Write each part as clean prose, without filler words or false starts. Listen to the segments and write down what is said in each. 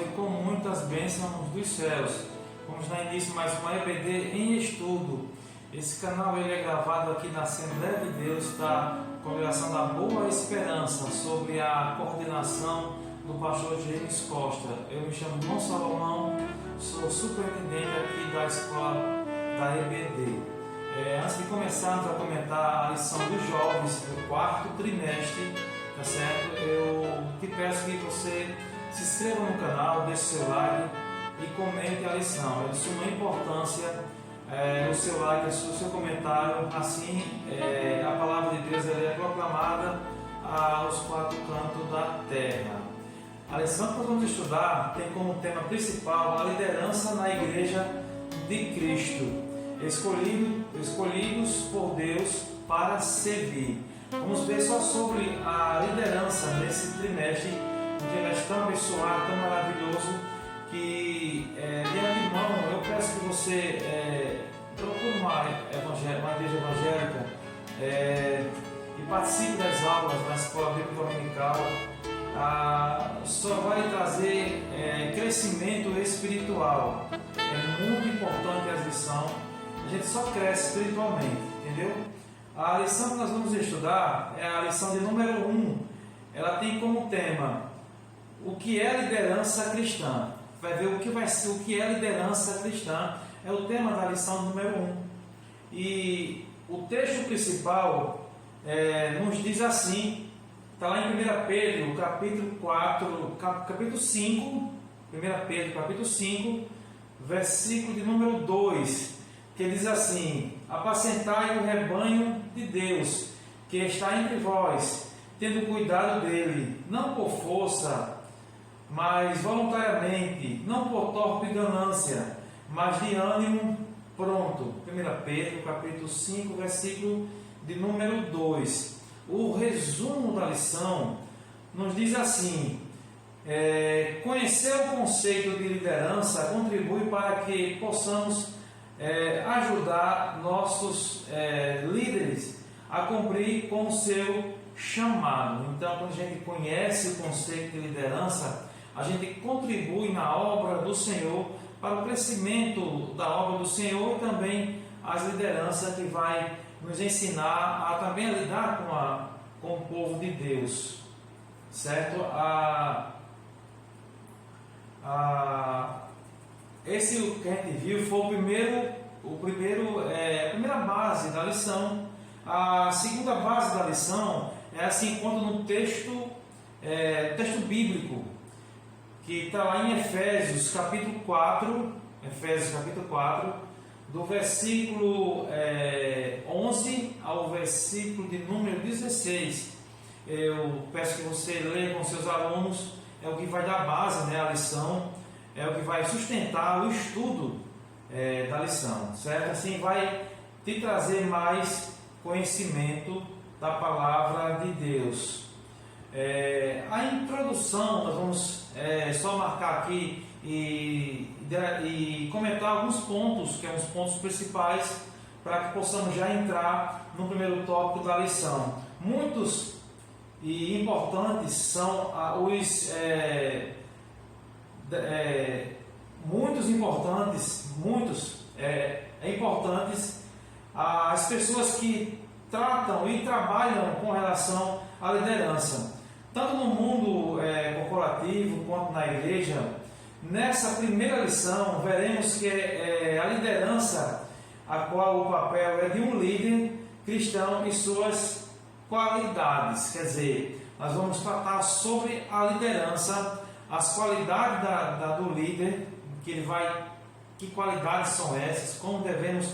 e com muitas bênçãos dos céus. Vamos dar início mais uma EBD em estudo. Esse canal ele é gravado aqui na Assembleia de Deus da Congregação da Boa Esperança, sobre a coordenação do pastor James Costa. Eu me chamo Dom Salomão, sou superintendente aqui da escola da EBD. Antes de começarmos a comentar a lição dos jovens do quarto trimestre, tá certo? Eu te peço que você se inscreva no canal, deixe seu like e comente a lição. É de suma importância o seu like, o seu comentário, assim a palavra de Deus é proclamada aos quatro cantos da terra. A lição que nós vamos estudar tem como tema principal a liderança na Igreja de Cristo, escolhidos por Deus para servir. Vamos ver só sobre a liderança nesse trimestre, um trimestre tão abençoado, tão maravilhoso, que de antemão eu peço que você procure uma igreja evangélica e participe das aulas na escola bíblica dominical. Só vai trazer crescimento espiritual. É muito importante a lição. A gente só cresce espiritualmente, entendeu? A lição que nós vamos estudar é a lição de número 1. Ela tem como tema o que é liderança cristã. Vai ver o que é liderança cristã. É o tema da lição número 1. E o texto principal nos diz assim, está lá em 1 Pedro, capítulo 5, 1 Pedro, capítulo 5, versículo de número 2, que diz assim: apacentai o rebanho de Deus, que está entre vós, tendo cuidado dele, não por força, mas voluntariamente, não por torpe ganância, mas de ânimo pronto. 1 Pedro, capítulo 5, versículo de número 2. O resumo da lição nos diz assim: conhecer o conceito de liderança contribui para que possamos ajudar nossos líderes a cumprir com o seu chamado. Então, quando a gente conhece o conceito de liderança, a gente contribui na obra do Senhor, para o crescimento da obra do Senhor, e também as lideranças que vai nos ensinar a também lidar com o povo de Deus, certo? Esse que a gente viu foi a primeira base da lição. A segunda base da lição se encontra no texto bíblico, que está lá em Efésios capítulo 4, do versículo 11 ao versículo de número 16. Eu peço que você leia com seus alunos, é o que vai dar base, à lição, é o que vai sustentar o estudo da lição, certo? Assim vai te trazer mais conhecimento da palavra de Deus. A introdução, nós vamos só marcar aqui e comentar alguns pontos, que são os pontos principais, para que possamos já entrar no primeiro tópico da lição. Muitos e importantes são importantes as pessoas que tratam e trabalham com relação à liderança, tanto no mundo corporativo quanto na igreja. Nessa primeira lição, veremos que a liderança, a qual o papel é de um líder cristão e suas qualidades. Quer dizer, nós vamos tratar sobre a liderança, as qualidades do líder, que qualidades são essas, como devemos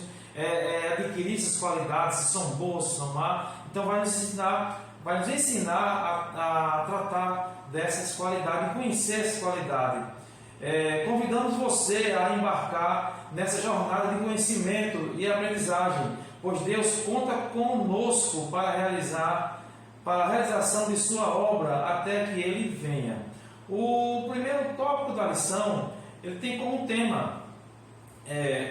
adquirir essas qualidades, se são boas, se são más. Então vai nos ensinar a tratar dessas qualidades, conhecer essas qualidades. Convidamos você a embarcar nessa jornada de conhecimento e aprendizagem, pois Deus conta conosco para a realização de sua obra até que Ele venha. O primeiro tópico da lição, ele tem como tema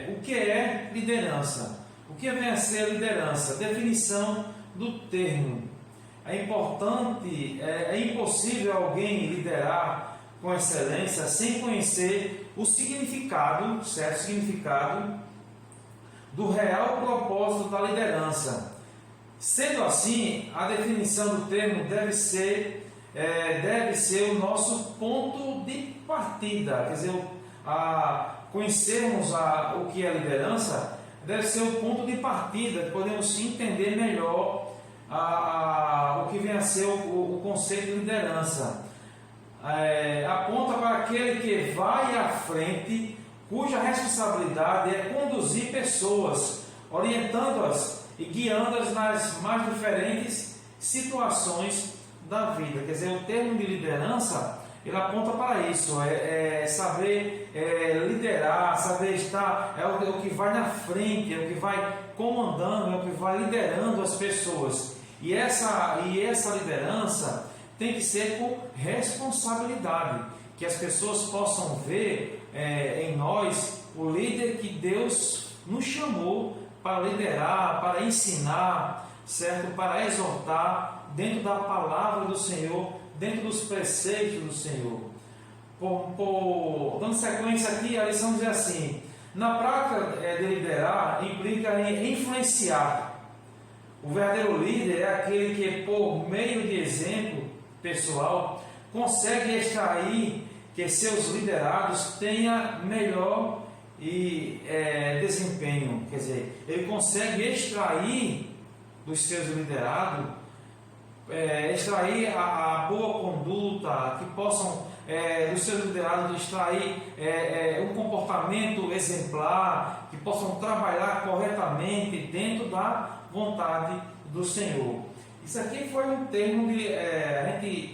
o que é liderança? O que vem a ser liderança? Definição do termo. É impossível alguém liderar com excelência sem conhecer o significado, certo? Significado do real propósito da liderança. Sendo assim, a definição do termo deve ser o nosso ponto de partida. Quer dizer, conhecermos o que é liderança deve ser o ponto de partida, podemos entender melhor o que vem a ser o conceito de liderança. Aponta para aquele que vai à frente, cuja responsabilidade é conduzir pessoas, orientando-as e guiando-as nas mais diferentes situações da vida. Quer dizer, o termo de liderança, ele aponta para isso, saber liderar, saber estar, é o que vai na frente, é o que vai comandando, é o que vai liderando as pessoas. E essa liderança tem que ser com responsabilidade, que as pessoas possam ver em nós o líder que Deus nos chamou para liderar, para ensinar, certo? Para exortar dentro da palavra do Senhor, dentro dos preceitos do Senhor. Dando sequência aqui, a lição diz assim: na prática de liderar implica em influenciar. O verdadeiro líder é aquele que, por meio de exemplo pessoal, consegue extrair que seus liderados tenham melhor desempenho. Quer dizer, ele consegue extrair dos seus liderados, extrair a boa conduta, que possam dos seus liderados extrair um comportamento exemplar, que possam trabalhar corretamente dentro da vontade do Senhor. Isso aqui foi um termo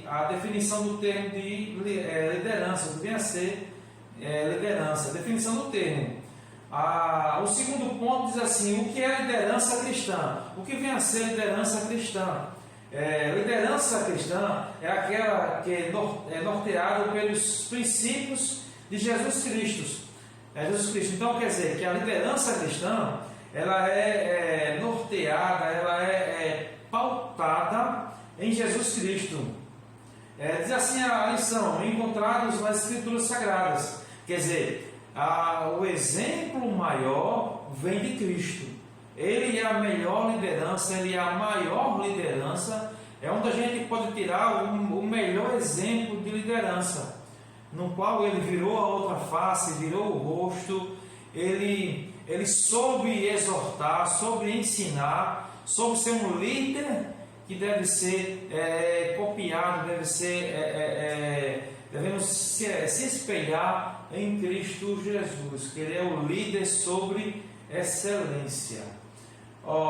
a definição do termo de liderança, o que vem a ser liderança, definição do termo. O segundo ponto diz assim: o que é liderança cristã? O que vem a ser liderança cristã? Liderança cristã é aquela que é norteada pelos princípios de Jesus Cristo. Então quer dizer que a liderança cristã ela é norteada, ela é pautada em Jesus Cristo. Diz assim a lição: encontrados nas Escrituras Sagradas. Quer dizer, o exemplo maior vem de Cristo. Ele é a melhor liderança, ele é a maior liderança, é onde a gente pode tirar o melhor exemplo de liderança, no qual ele virou a outra face, virou o rosto, ele soube exortar, soube ensinar, soube ser um líder que deve ser copiado, devemos se espelhar em Cristo Jesus, que ele é o líder sobre excelência.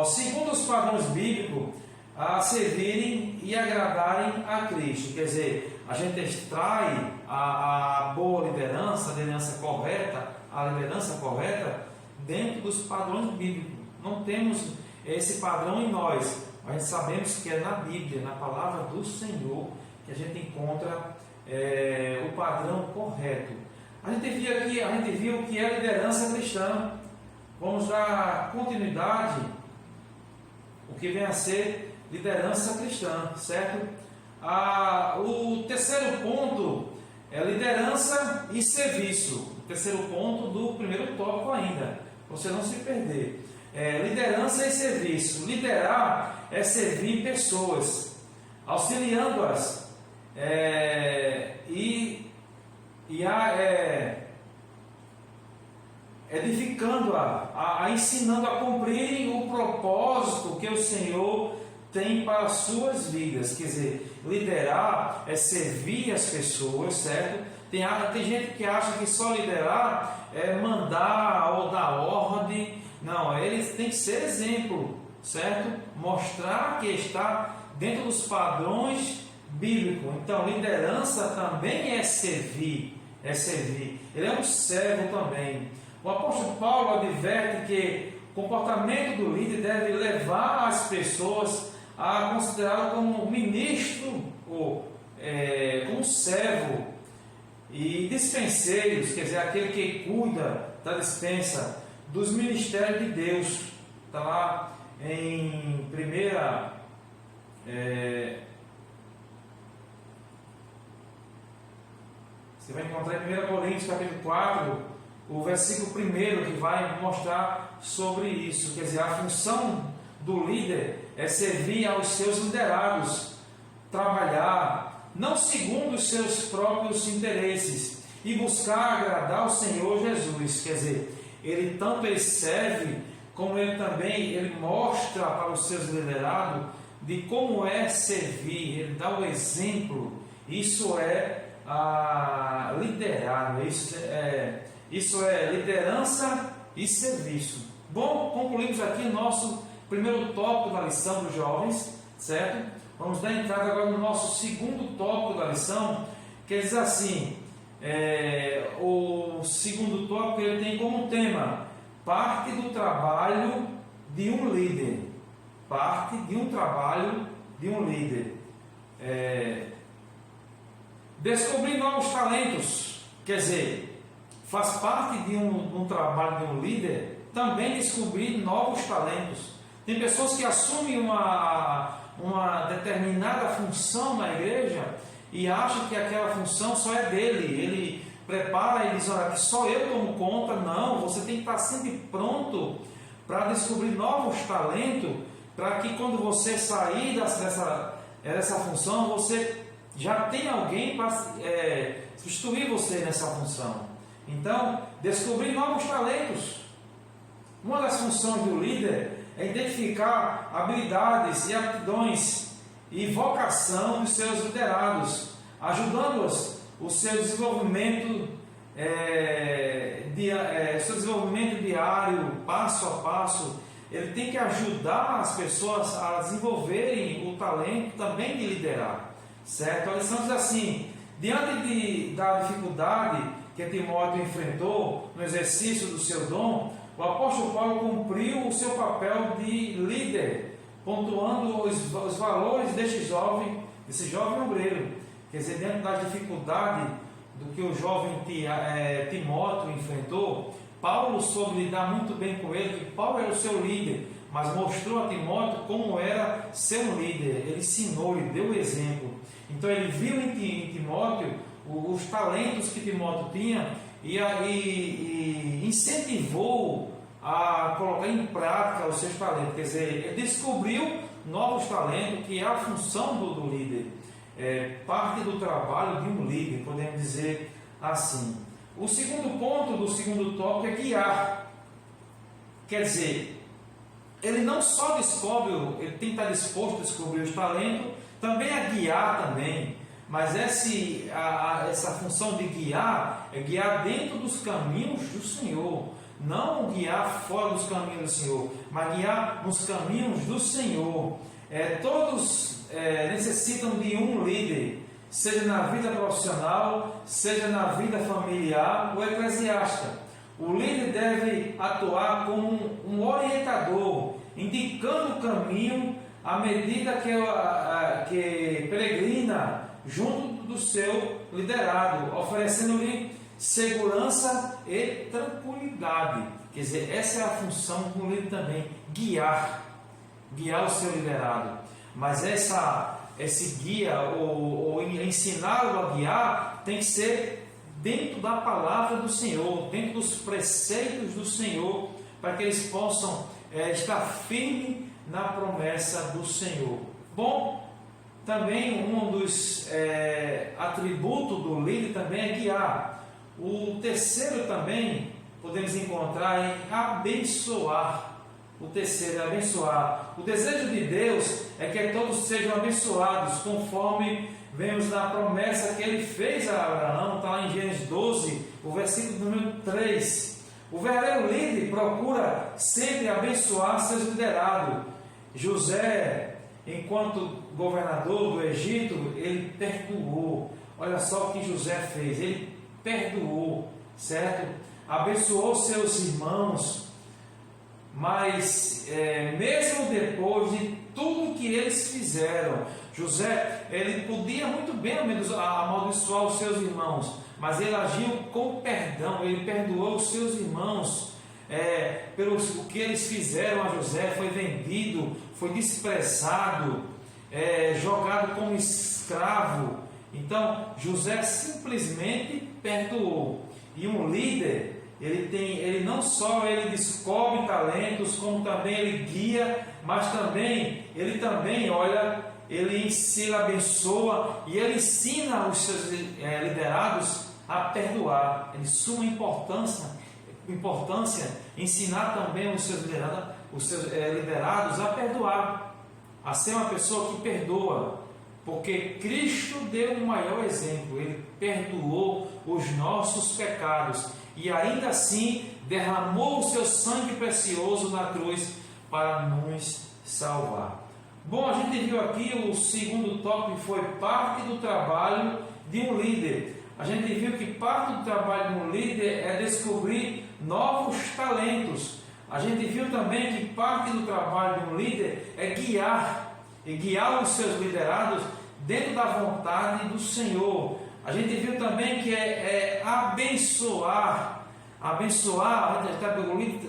Segundo os padrões bíblicos, a servirem e agradarem a Cristo. Quer dizer, a gente extrai a boa liderança, a liderança correta dentro dos padrões bíblicos. Não temos esse padrão em nós, mas sabemos que é na Bíblia, na palavra do Senhor, que a gente encontra o padrão correto. A gente viu que é liderança cristã. Vamos dar continuidade o que vem a ser liderança cristã, certo? O terceiro ponto é liderança e serviço. O terceiro ponto do primeiro tópico ainda, para você não se perder. Liderança e serviço. Liderar é servir pessoas, auxiliando-as edificando-a, ensinando a cumprirem o propósito que o Senhor tem para as suas vidas. Quer dizer, liderar é servir as pessoas, certo? Tem gente que acha que só liderar é mandar ou dar ordem. Não, eles têm que ser exemplo, certo? Mostrar que está dentro dos padrões bíblicos. Então, liderança também é servir. Ele é um servo também. O apóstolo Paulo adverte que o comportamento do líder deve levar as pessoas a considerá-lo como ministro ou como servo e dispenseiros, quer dizer, aquele que cuida da dispensa dos ministérios de Deus. Está lá em Você vai encontrar em 1 Coríntios capítulo 4, o versículo 1 que vai mostrar sobre isso. Quer dizer, a função do líder é servir aos seus liderados, trabalhar, não segundo os seus próprios interesses, e buscar agradar ao Senhor Jesus. Quer dizer, ele tanto serve, como ele também mostra para os seus liderados de como é servir, ele dá o exemplo. Isso é liderar, isso é liderança e serviço. Bom, concluímos aqui o nosso primeiro tópico da lição dos jovens, certo? Vamos dar entrada agora no nosso segundo tópico da lição, que diz assim, o segundo tópico ele tem como tema parte do trabalho de um líder. Parte de um trabalho de um líder. Descobrir novos talentos, quer dizer, faz parte de um trabalho de um líder também descobrir novos talentos. Tem pessoas que assumem uma determinada função na igreja e acham que aquela função só é dele. Ele prepara e diz, olha, que só eu tomo conta. Não, você tem que estar sempre pronto para descobrir novos talentos, para que quando você sair dessa função, você já tem alguém para substituir você nessa função. Então, descobrir novos talentos. Uma das funções do líder é identificar habilidades e aptidões e vocação dos seus liderados, ajudando-os o seu desenvolvimento, seu desenvolvimento diário, passo a passo. Ele tem que ajudar as pessoas a desenvolverem o talento também de liderar, certo? A lição diz assim: diante da dificuldade que Timóteo enfrentou no exercício do seu dom, o apóstolo Paulo cumpriu o seu papel de líder, pontuando os valores desse jovem obreiro. Quer dizer, diante da dificuldade do que o jovem Timóteo enfrentou, Paulo soube lidar muito bem com ele, que Paulo era o seu líder, mas mostrou a Timóteo como era ser um líder. Ele ensinou, ele deu o exemplo. Então ele viu em Timóteo os talentos que Timóteo tinha e incentivou a colocar em prática os seus talentos. Quer dizer, ele descobriu novos talentos, que é a função do líder. Parte do trabalho de um líder, podemos dizer assim. O segundo ponto do segundo tópico é guiar. Quer dizer, ele não só descobre, ele tem que estar disposto a descobrir os talentos, também a guiar também. Mas essa função de guiar é guiar dentro dos caminhos do Senhor. Não guiar fora dos caminhos do Senhor, mas guiar nos caminhos do Senhor. Todos necessitam de um líder, seja na vida profissional, seja na vida familiar ou eclesiástica. O líder deve atuar como um orientador, indicando o caminho à medida que peregrina junto do seu liderado, oferecendo-lhe segurança e tranquilidade. Quer dizer, essa é a função do líder também, guiar o seu liderado. Mas esse guia ou ensiná-lo a guiar tem que ser dentro da palavra do Senhor, dentro dos preceitos do Senhor, para que eles possam estar firmes na promessa do Senhor. Bom, também um dos atributos do líder também é guiar. O terceiro também podemos encontrar em abençoar. O terceiro é abençoar. O desejo de Deus é que todos sejam abençoados, conforme vemos na promessa que ele fez a Abraão, está lá em Gênesis 12, o versículo número 3. O verdadeiro líder procura sempre abençoar seus liderados. José, enquanto governador do Egito, ele perdoou. Olha só o que José fez, ele perdoou, certo? Abençoou seus irmãos, mas mesmo depois de tudo que eles fizeram, José, ele podia muito bem amaldiçoar os seus irmãos, mas ele agiu com perdão, ele perdoou os seus irmãos, pelo que eles fizeram a José. Foi vendido, foi desprezado, jogado como escravo, Então José simplesmente perdoou. E um líder, ele não só ele descobre talentos, como também ele guia, mas também ele ensina, abençoa e ele ensina os seus liderados a perdoar. É de suma importância ensinar também os seus liderados a perdoar, a ser uma pessoa que perdoa, porque Cristo deu o maior exemplo. Ele perdoou os nossos pecados e ainda assim derramou o seu sangue precioso na cruz para nos salvar. Bom, a gente viu aqui o segundo tópico, foi parte do trabalho de um líder. A gente viu que parte do trabalho de um líder é descobrir novos talentos. A gente viu também que parte do trabalho de um líder é guiar os seus liderados dentro da vontade do Senhor. A gente viu também que é abençoar.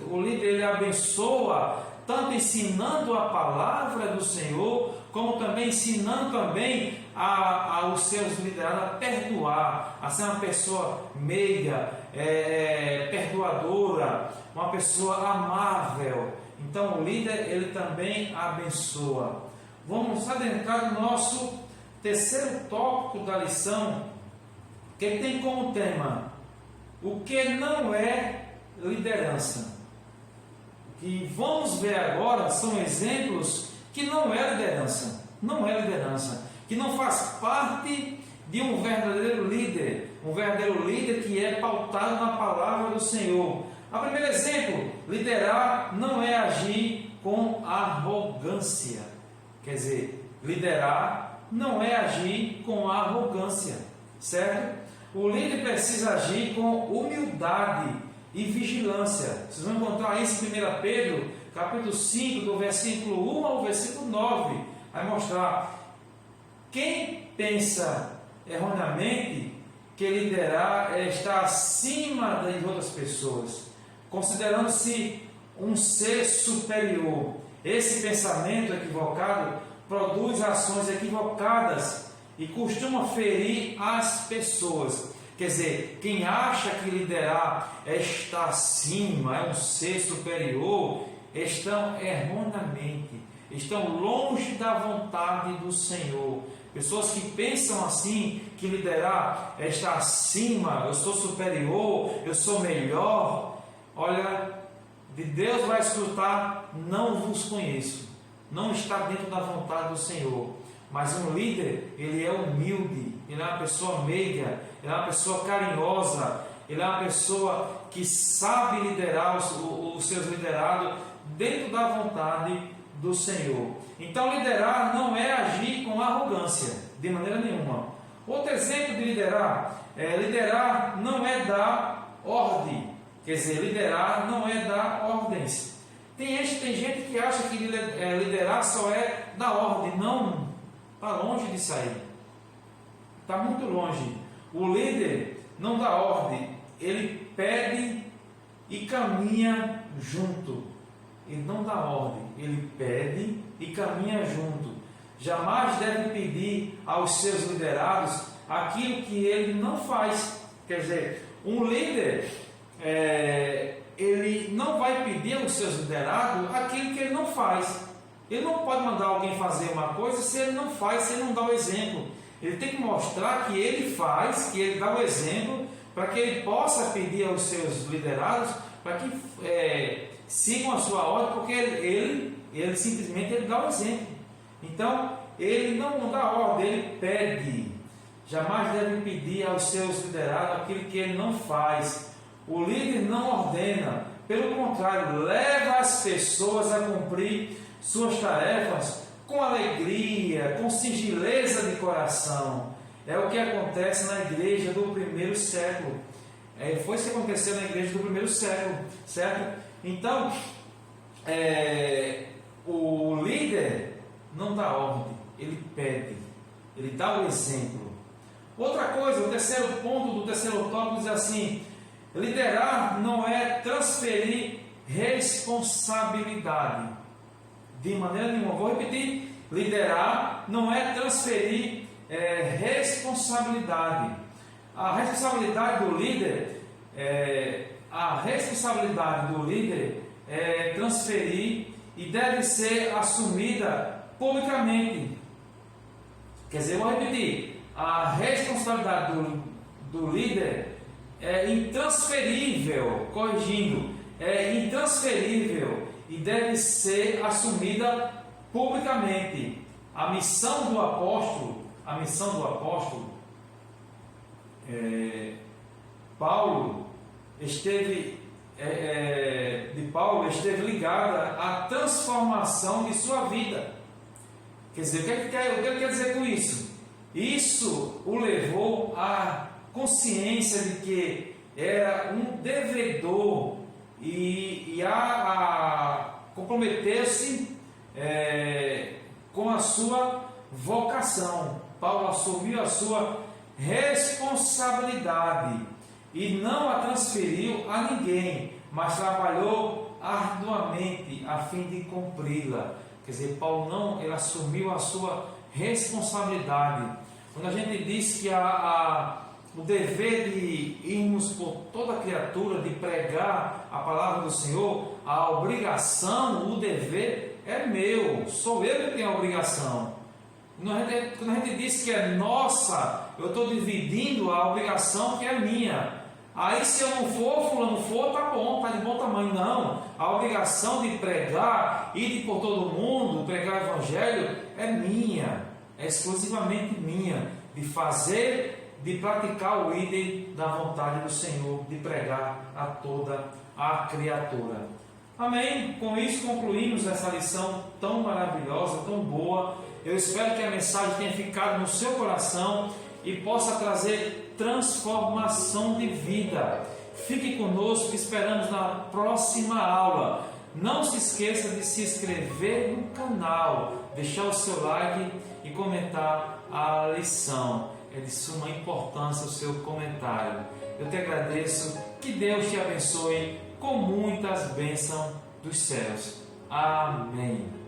O líder ele abençoa, tanto ensinando a palavra do Senhor, como também ensinando também aos seus liderados a perdoar, a ser uma pessoa meiga, perdoadora, uma pessoa amável. Então o líder ele também abençoa. Vamos adentrar no nosso terceiro tópico da lição, que tem como tema o que não é liderança. O que vamos ver agora são exemplos que não é liderança, que não faz parte de um verdadeiro líder que é pautado na palavra do Senhor. O primeiro exemplo: liderar não é agir com arrogância. Quer dizer, liderar não é agir com arrogância, certo? O líder precisa agir com humildade e vigilância. Vocês vão encontrar isso em 1 Pedro, capítulo 5, do versículo 1 ao versículo 9. Vai mostrar: quem pensa erroneamente que liderar é estar acima das outras pessoas, considerando-se um ser superior. Esse pensamento equivocado produz ações equivocadas e costuma ferir as pessoas. Quer dizer, quem acha que liderar é estar acima, é um ser superior, estão erroneamente, estão longe da vontade do Senhor. Pessoas que pensam assim, que liderar é estar acima, eu sou superior, eu sou melhor. Olha, de Deus vai escutar: não vos conheço. Não está dentro da vontade do Senhor. Mas um líder, ele é humilde, ele é uma pessoa meiga, ele é uma pessoa carinhosa, ele é uma pessoa que sabe liderar os seus liderados dentro da vontade do Senhor. Então liderar não é agir com arrogância, de maneira nenhuma. Outro exemplo de liderar não é dar ordem. Quer dizer, liderar não é dar ordens. Tem gente que acha que liderar só é dar ordem. Não, está longe de sair. Está muito longe. O líder não dá ordem, ele pede e caminha junto. Ele não dá ordem, ele pede e caminha junto. Jamais deve pedir aos seus liderados aquilo que ele não faz. Quer dizer, um líder, ele não vai pedir aos seus liderados aquilo que ele não faz. Ele não pode mandar alguém fazer uma coisa se ele não faz, se ele não dá o exemplo. Ele tem que mostrar que ele faz, que ele dá o exemplo, para que ele possa pedir aos seus liderados para que sigam a sua ordem, porque ele simplesmente dá o exemplo. Então, ele não dá ordem, ele pede. Jamais deve pedir aos seus liderados aquilo que ele não faz. O líder não ordena, pelo contrário, leva as pessoas a cumprir suas tarefas com alegria, com singeleza de coração. É o que acontece na igreja do primeiro século. Foi isso que aconteceu na igreja do primeiro século, certo? Então, o líder não dá ordem, ele pede, ele dá o exemplo. Outra coisa, o terceiro ponto do terceiro tópico diz assim: liderar não é transferir responsabilidade. De maneira nenhuma. Vou repetir: liderar não é transferir responsabilidade. A responsabilidade do líder é transferir e deve ser assumida publicamente. Quer dizer, eu vou repetir, a responsabilidade do líder é intransferível, corrigindo, é intransferível e deve ser assumida publicamente. A missão do apóstolo, Paulo esteve ligada à transformação de sua vida. Quer dizer, o que ele quer dizer com isso? Isso o levou à consciência de que era um devedor e a comprometer-se com a sua vocação. Paulo assumiu a sua responsabilidade e não a transferiu a ninguém, mas trabalhou arduamente a fim de cumpri-la. Quer dizer, Paulo não, ele assumiu a sua responsabilidade. Quando a gente diz que o dever de irmos por toda a criatura, de pregar a palavra do Senhor, a obrigação, o dever é meu, sou eu que tenho a obrigação. Quando a gente diz que é nossa, eu estou dividindo a obrigação que é minha. Aí se eu não for, fulano for, tá bom, tá de bom tamanho. Não, a obrigação de pregar e de por todo mundo, pregar o evangelho é minha, é exclusivamente minha, de fazer, de praticar o ídolo da vontade do Senhor, de pregar a toda a criatura. Amém? Com isso concluímos essa lição tão maravilhosa, tão boa. Eu espero que a mensagem tenha ficado no seu coração e possa trazer transformação de vida. Fique conosco, esperamos na próxima aula. Não se esqueça de se inscrever no canal, deixar o seu like e comentar a lição. É de suma importância o seu comentário. Eu te agradeço, que Deus te abençoe com muitas bênçãos dos céus. Amém.